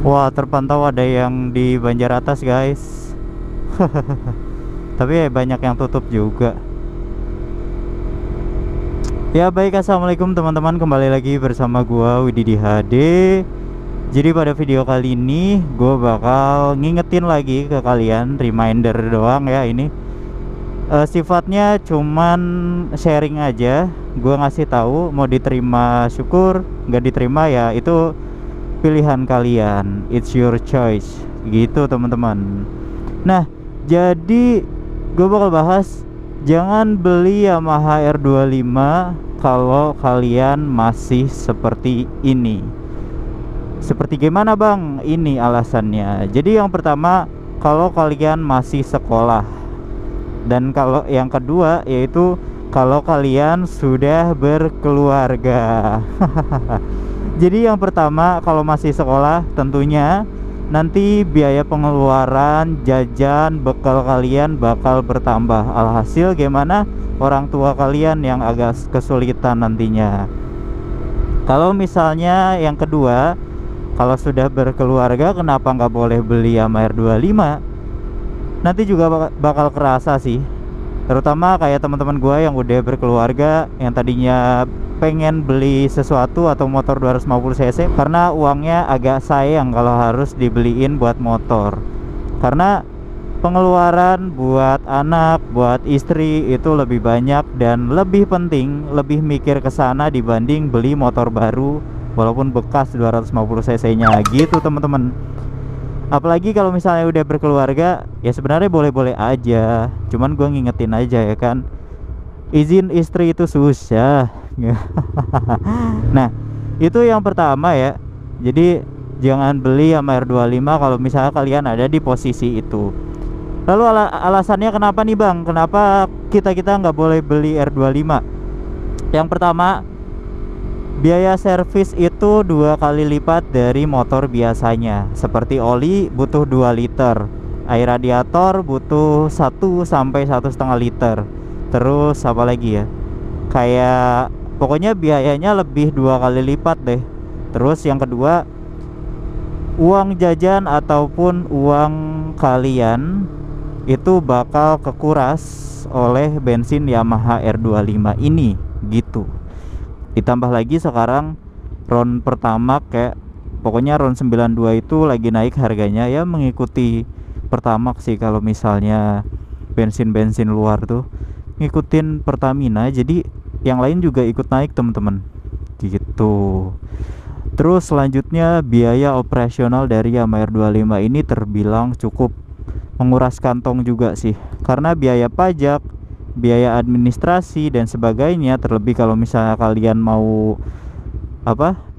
Wah, terpantau ada yang di Banjar Atas, guys. Tapi ya banyak yang tutup juga. Ya baik, assalamualaikum teman-teman, kembali lagi bersama gua Wididi HD. Jadi pada video kali ini gua bakal ngingetin lagi ke kalian, reminder doang ya ini. Sifatnya cuman sharing aja. Gua ngasih tahu, mau diterima syukur, nggak diterima ya itu pilihan kalian. It's your choice. Gitu teman-teman. Nah, jadi gue bakal bahas jangan beli Yamaha R25 kalau kalian masih seperti ini. Seperti gimana bang? Ini alasannya. Jadi yang pertama, kalau kalian masih sekolah. Dan kalau yang kedua yaitu kalau kalian sudah berkeluarga. Jadi yang pertama, kalau masih sekolah tentunya nanti biaya pengeluaran, jajan, bekal kalian bakal bertambah. Alhasil gimana? Orang tua kalian yang agak kesulitan nantinya. Kalau misalnya yang kedua, kalau sudah berkeluarga, kenapa nggak boleh beli Yamaha R25? Nanti juga bakal kerasa sih. Terutama kayak teman-teman gue yang udah berkeluarga, yang tadinya pengen beli sesuatu atau motor 250 cc karena uangnya agak sayang kalau harus dibeliin buat motor, karena pengeluaran buat anak, buat istri itu lebih banyak dan lebih penting, lebih mikir ke sana dibanding beli motor baru walaupun bekas 250 cc nya gitu teman-teman. Apalagi kalau misalnya udah berkeluarga, ya sebenarnya boleh-boleh aja, cuman gue ngingetin aja ya kan, izin istri itu susah. Nah, itu yang pertama ya. Jadi jangan beli Yamaha R25 kalau misalnya kalian ada di posisi itu. Lalu alasannya kenapa nih bang? Kenapa kita nggak boleh beli R25? Yang pertama, biaya servis itu 2 kali lipat dari motor biasanya. Seperti oli butuh 2 liter, air radiator butuh 1 sampai 1,5 liter. Terus apa lagi ya? Kayak pokoknya biayanya lebih 2 kali lipat deh. Terus yang kedua, uang jajan ataupun uang kalian itu bakal kekuras oleh bensin Yamaha R25 ini gitu. Ditambah lagi sekarang RON Pertamax, kayak pokoknya RON 92 itu lagi naik harganya ya, mengikuti Pertamax sih. Kalau misalnya bensin-bensin luar tuh ngikutin Pertamina, jadi yang lain juga ikut naik teman-teman gitu. Terus selanjutnya, biaya operasional dari Yamaha R25 ini terbilang cukup menguras kantong juga sih, karena biaya pajak, biaya administrasi dan sebagainya. Terlebih kalau misalnya kalian mau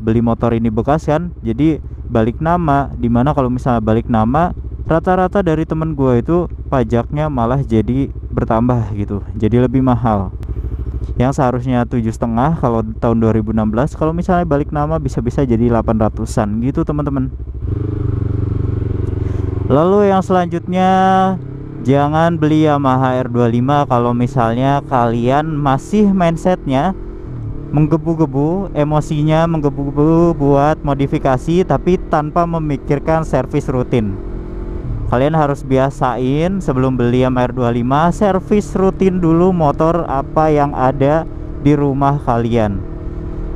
beli motor ini bekas kan, jadi balik nama, dimana kalau misalnya balik nama, rata-rata dari temen gue itu pajaknya malah jadi bertambah gitu, jadi lebih mahal. Yang seharusnya 7,5 kalau tahun 2016, kalau misalnya balik nama bisa-bisa jadi 800-an gitu teman-teman. Lalu yang selanjutnya, jangan beli Yamaha R25 kalau misalnya kalian masih mindsetnya menggebu-gebu, emosinya menggebu-gebu buat modifikasi tapi tanpa memikirkan servis rutin. Kalian harus biasain sebelum beli Yamaha R25, servis rutin dulu motor apa yang ada di rumah kalian.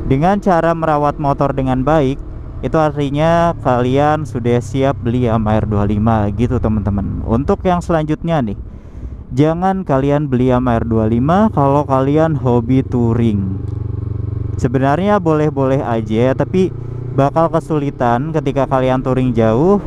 Dengan cara merawat motor dengan baik, itu artinya kalian sudah siap beli Yamaha R25 gitu teman-teman. Untuk yang selanjutnya nih, jangan kalian beli Yamaha R25 kalau kalian hobi touring. Sebenarnya boleh-boleh aja, tapi bakal kesulitan ketika kalian touring jauh.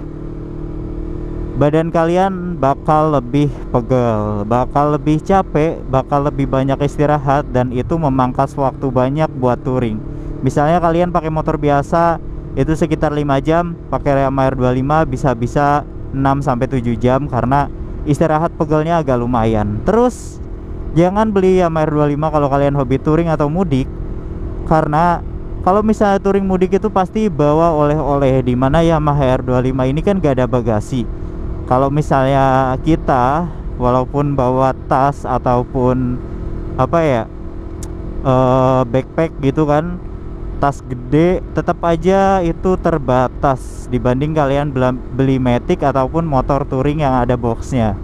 Badan kalian bakal lebih pegel, bakal lebih capek, bakal lebih banyak istirahat, dan itu memangkas waktu banyak buat touring. Misalnya kalian pakai motor biasa itu sekitar 5 jam, pakai Yamaha R25 bisa-bisa 6-7 jam karena istirahat pegelnya agak lumayan. Terus jangan beli Yamaha R25 kalau kalian hobi touring atau mudik, karena kalau misalnya touring mudik itu pasti bawa oleh-oleh, dimana Yamaha R25 ini kan gak ada bagasi. Kalau misalnya kita walaupun bawa tas ataupun backpack gitu kan, tas gede, tetap aja itu terbatas dibanding kalian beli Matic ataupun motor touring yang ada boxnya.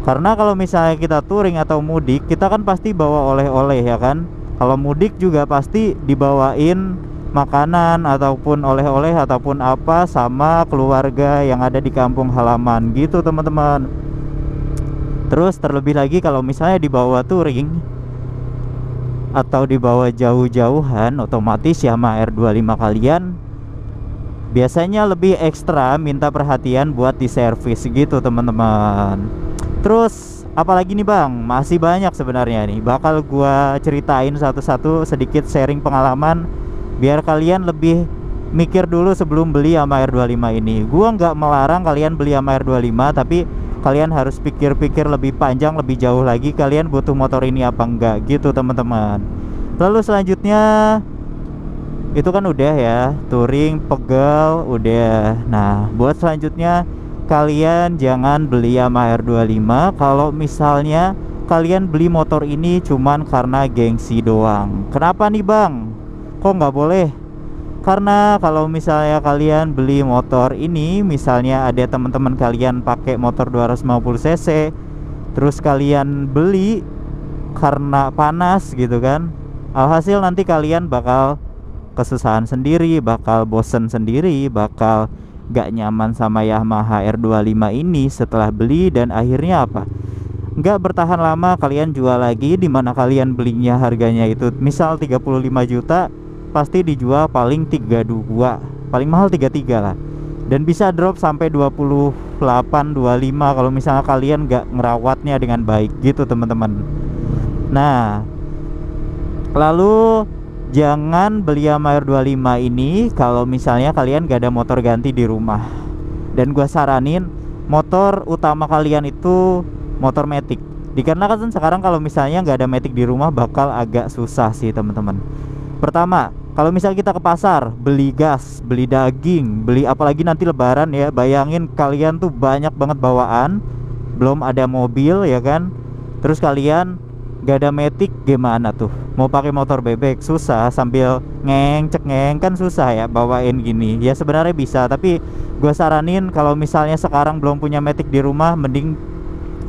Karena kalau misalnya kita touring atau mudik, kita kan pasti bawa oleh-oleh ya kan. Kalau mudik juga pasti dibawain makanan ataupun oleh-oleh ataupun apa sama keluarga yang ada di kampung halaman gitu teman-teman. Terus terlebih lagi kalau misalnya dibawa touring atau dibawa jauh-jauhan, otomatis Yamaha R25 kalian biasanya lebih ekstra minta perhatian buat diservis gitu teman-teman. Terus apalagi nih bang, masih banyak sebenarnya nih, bakal gua ceritain satu-satu, sedikit sharing pengalaman biar kalian lebih mikir dulu sebelum beli Yamaha R25 ini. Gua nggak melarang kalian beli Yamaha R25, tapi kalian harus pikir-pikir lebih panjang, lebih jauh lagi, kalian butuh motor ini apa enggak gitu teman-teman. Lalu selanjutnya itu kan udah ya, touring, pegal, udah. Nah buat selanjutnya, kalian jangan beli Yamaha R25 kalau misalnya kalian beli motor ini cuman karena gengsi doang. Kenapa nih bang? Kok nggak boleh? Karena kalau misalnya kalian beli motor ini, misalnya ada teman-teman kalian pakai motor 250 cc, terus kalian beli karena panas gitu kan, alhasil nanti kalian bakal kesusahan sendiri, bakal bosen sendiri, bakal gak nyaman sama Yamaha R25 ini setelah beli, dan akhirnya apa? Nggak bertahan lama, kalian jual lagi, dimana kalian belinya harganya itu misal 35 juta, pasti dijual paling 32, paling mahal 33 lah, dan bisa drop sampai 28, 25 kalau misalnya kalian nggak ngerawatnya dengan baik gitu teman-teman. Nah lalu jangan beli Yamaha R25 ini kalau misalnya kalian gak ada motor ganti di rumah, dan gua saranin motor utama kalian itu motor Matic, dikarenakan sekarang kalau misalnya nggak ada Matic di rumah bakal agak susah sih teman-teman. Pertama, kalau misalnya kita ke pasar beli gas, beli daging, beli apalagi nanti lebaran ya, bayangin kalian tuh banyak banget bawaan, belum ada mobil ya kan, terus kalian gak ada Matic, gimana tuh mau pakai motor bebek? Susah, sambil cek kan susah ya bawain gini. Ya sebenarnya bisa, tapi gue saranin kalau misalnya sekarang belum punya Matic di rumah, mending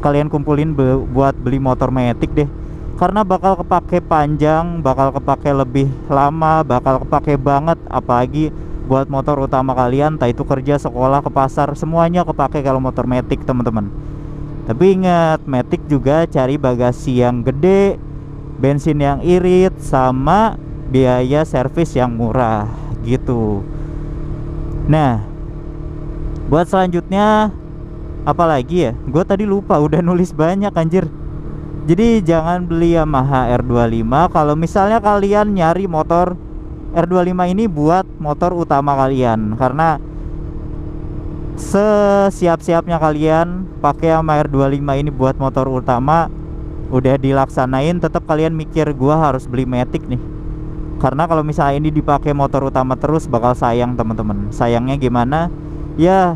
kalian kumpulin buat beli motor Matic deh, karena bakal kepake panjang, bakal kepake lebih lama, bakal kepake banget. Apalagi buat motor utama kalian, entah itu kerja, sekolah, ke pasar, semuanya kepake kalau motor Matic teman-teman. Tapi ingat, Matic juga cari bagasi yang gede, bensin yang irit, sama biaya servis yang murah gitu. Nah buat selanjutnya apalagi ya, gue tadi lupa, udah nulis banyak anjir. Jadi jangan beli Yamaha R25 kalau misalnya kalian nyari motor R25 ini buat motor utama kalian, karena sesiap-siapnya kalian pakai Yamaha R25 ini buat motor utama udah dilaksanain, tetap kalian mikir gua harus beli Matic nih. Karena kalau misalnya ini dipakai motor utama terus bakal sayang teman-teman. Sayangnya gimana? Ya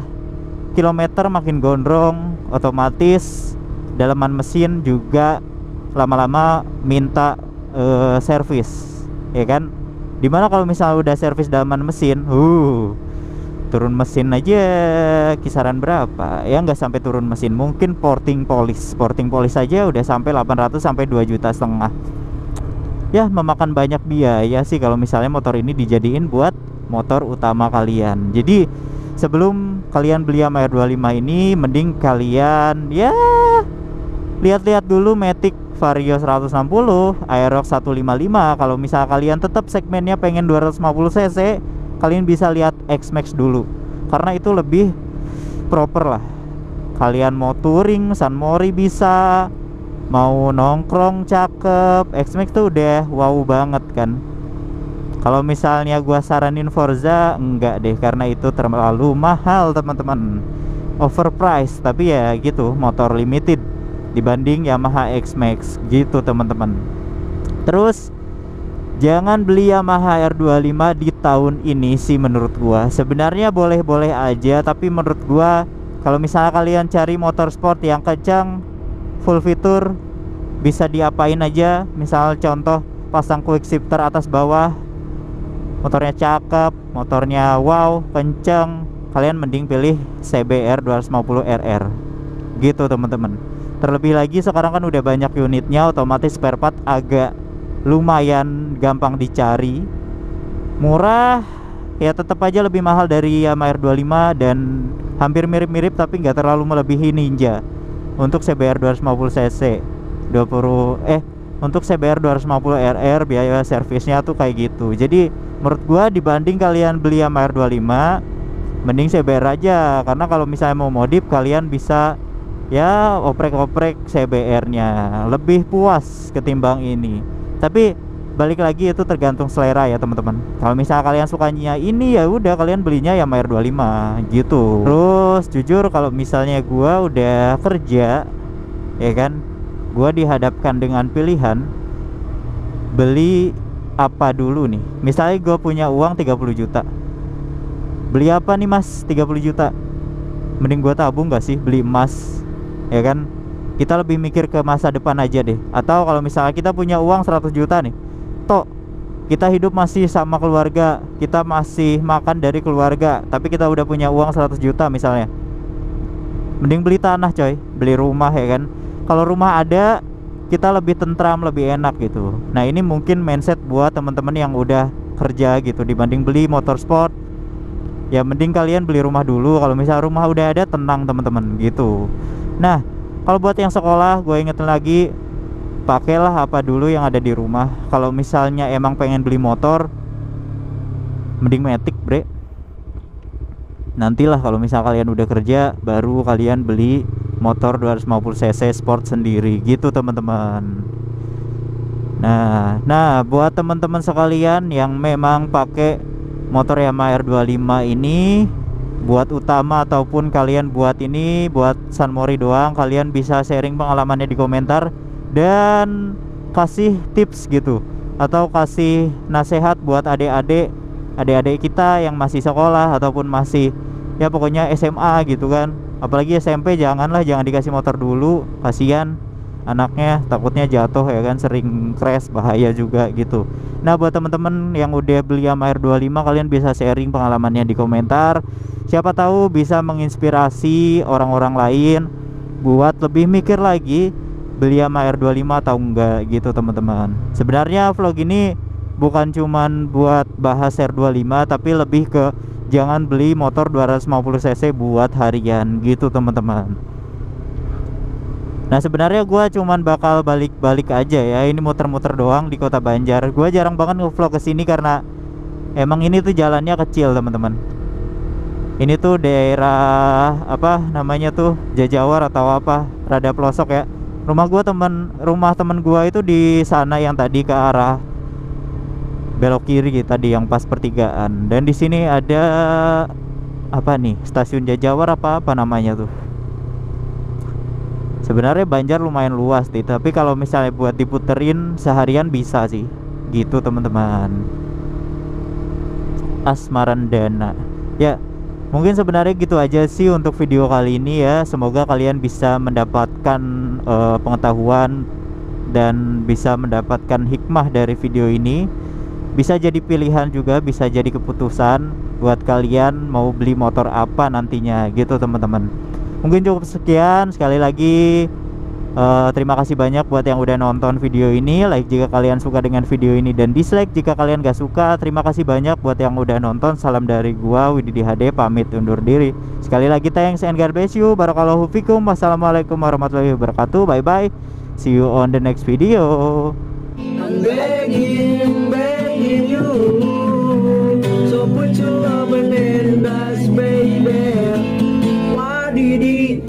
kilometer makin gondrong, otomatis dalaman mesin juga lama-lama minta servis, ya kan? Dimana kalau misalnya udah servis dalaman mesin, turun mesin aja kisaran berapa? Ya nggak sampai turun mesin, mungkin porting polish aja udah sampai 800 sampai 2,5 juta. Ya memakan banyak biaya sih kalau misalnya motor ini dijadiin buat motor utama kalian. Jadi sebelum kalian beli Yamaha R25 ini, mending kalian ya lihat-lihat dulu Matic Vario 160, Aerox 155. Kalau misal kalian tetap segmennya pengen 250 cc, kalian bisa lihat X-Max dulu, karena itu lebih proper lah. Kalian mau touring, San Mori bisa, mau nongkrong cakep, X-Max tuh udah wow banget kan. Kalau misalnya gua saranin Forza, enggak deh, karena itu terlalu mahal teman-teman, overpriced. Tapi ya gitu, motor limited dibanding Yamaha X-Max gitu teman-teman. Terus jangan beli Yamaha R25 di tahun ini sih menurut gua. Sebenarnya boleh-boleh aja, tapi menurut gua kalau misalnya kalian cari motor sport yang kencang, full fitur, bisa diapain aja. Misal contoh pasang quick shifter atas bawah, motornya cakep, motornya wow, kenceng, kalian mending pilih CBR 250 RR gitu teman-teman. Terlebih lagi sekarang kan udah banyak unitnya, otomatis spare part agak lumayan gampang dicari, murah, ya tetap aja lebih mahal dari Yamaha R25 dan hampir mirip-mirip tapi nggak terlalu melebihi Ninja. Untuk CBR 250 cc untuk CBR 250 RR biaya servisnya tuh kayak gitu. Jadi menurut gua dibanding kalian beli Yamaha R25, mending CBR aja, karena kalau misalnya mau modif kalian bisa ya oprek-oprek CBR-nya, lebih puas ketimbang ini. Tapi balik lagi itu tergantung selera ya teman-teman. Kalau misalnya kalian sukanya ini ya udah kalian belinya Yamaha R25 gitu. Terus jujur kalau misalnya gua udah kerja ya kan, gua dihadapkan dengan pilihan beli apa dulu nih. Misalnya gua punya uang 30 juta, beli apa nih mas 30 juta? Mending gua tabung gak sih beli emas, ya kan? Kita lebih mikir ke masa depan aja deh. Atau kalau misalnya kita punya uang 100 juta nih, toh kita hidup masih sama keluarga, kita masih makan dari keluarga, tapi kita udah punya uang 100 juta misalnya, mending beli tanah coy, beli rumah ya kan. Kalau rumah ada, kita lebih tentram, lebih enak gitu. Nah ini mungkin mindset buat teman-teman yang udah kerja gitu, dibanding beli motor sport, ya mending kalian beli rumah dulu. Kalau misalnya rumah udah ada, tenang teman-teman gitu. Nah kalau buat yang sekolah, gue ingetin lagi, pakailah apa dulu yang ada di rumah. Kalau misalnya emang pengen beli motor, mending Matic bre. Nantilah kalau misal kalian udah kerja, baru kalian beli motor 250 cc sport sendiri gitu teman-teman. Nah buat teman-teman sekalian yang memang pakai motor Yamaha R25 ini buat utama ataupun kalian buat ini buat San Mori doang, kalian bisa sharing pengalamannya di komentar dan kasih tips gitu, atau kasih nasihat buat adik-adik kita yang masih sekolah ataupun masih ya pokoknya SMA gitu kan. Apalagi SMP jangan dikasih motor dulu, kasihan anaknya, takutnya jatuh ya kan, sering crash, bahaya juga gitu. Nah buat teman-teman yang udah beli Yamaha R25, kalian bisa sharing pengalamannya di komentar. Siapa tahu bisa menginspirasi orang-orang lain buat lebih mikir lagi beli Yamaha R25 atau enggak gitu teman-teman. Sebenarnya vlog ini bukan cuman buat bahas R25, tapi lebih ke jangan beli motor 250 cc buat harian gitu teman-teman. Nah sebenarnya gue cuman bakal balik-balik aja ya, ini muter-muter doang di kota Banjar. Gue jarang banget nge-vlog kesini karena emang ini tuh jalannya kecil teman-teman. Ini tuh daerah apa namanya tuh, Jajawar atau apa, rada pelosok ya. Rumah temen gue itu di sana yang tadi ke arah belok kiri gitu, tadi yang pas pertigaan. Dan di sini ada apa nih, stasiun Jajawar apa namanya tuh. Sebenarnya Banjar lumayan luas sih, tapi kalau misalnya buat diputerin seharian bisa sih gitu teman-teman. Asmarandana ya. Mungkin sebenarnya gitu aja sih untuk video kali ini ya. Semoga kalian bisa mendapatkan pengetahuan dan bisa mendapatkan hikmah dari video ini. Bisa jadi pilihan juga, bisa jadi keputusan buat kalian mau beli motor apa nantinya gitu teman-teman. Mungkin cukup sekian. Sekali lagi terima kasih banyak buat yang udah nonton video ini. Like jika kalian suka dengan video ini, dan dislike jika kalian gak suka. Terima kasih banyak buat yang udah nonton. Salam dari gua Wididi HD, pamit undur diri. Sekali lagi thanks and God bless you. Barakallahu fikum. Wassalamualaikum warahmatullahi wabarakatuh. Bye bye. See you on the next video. I'm begging you, so put your love in us, baby. Wadidi,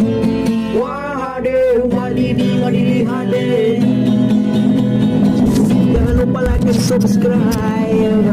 hade. Jangan lupa like dan subscribe.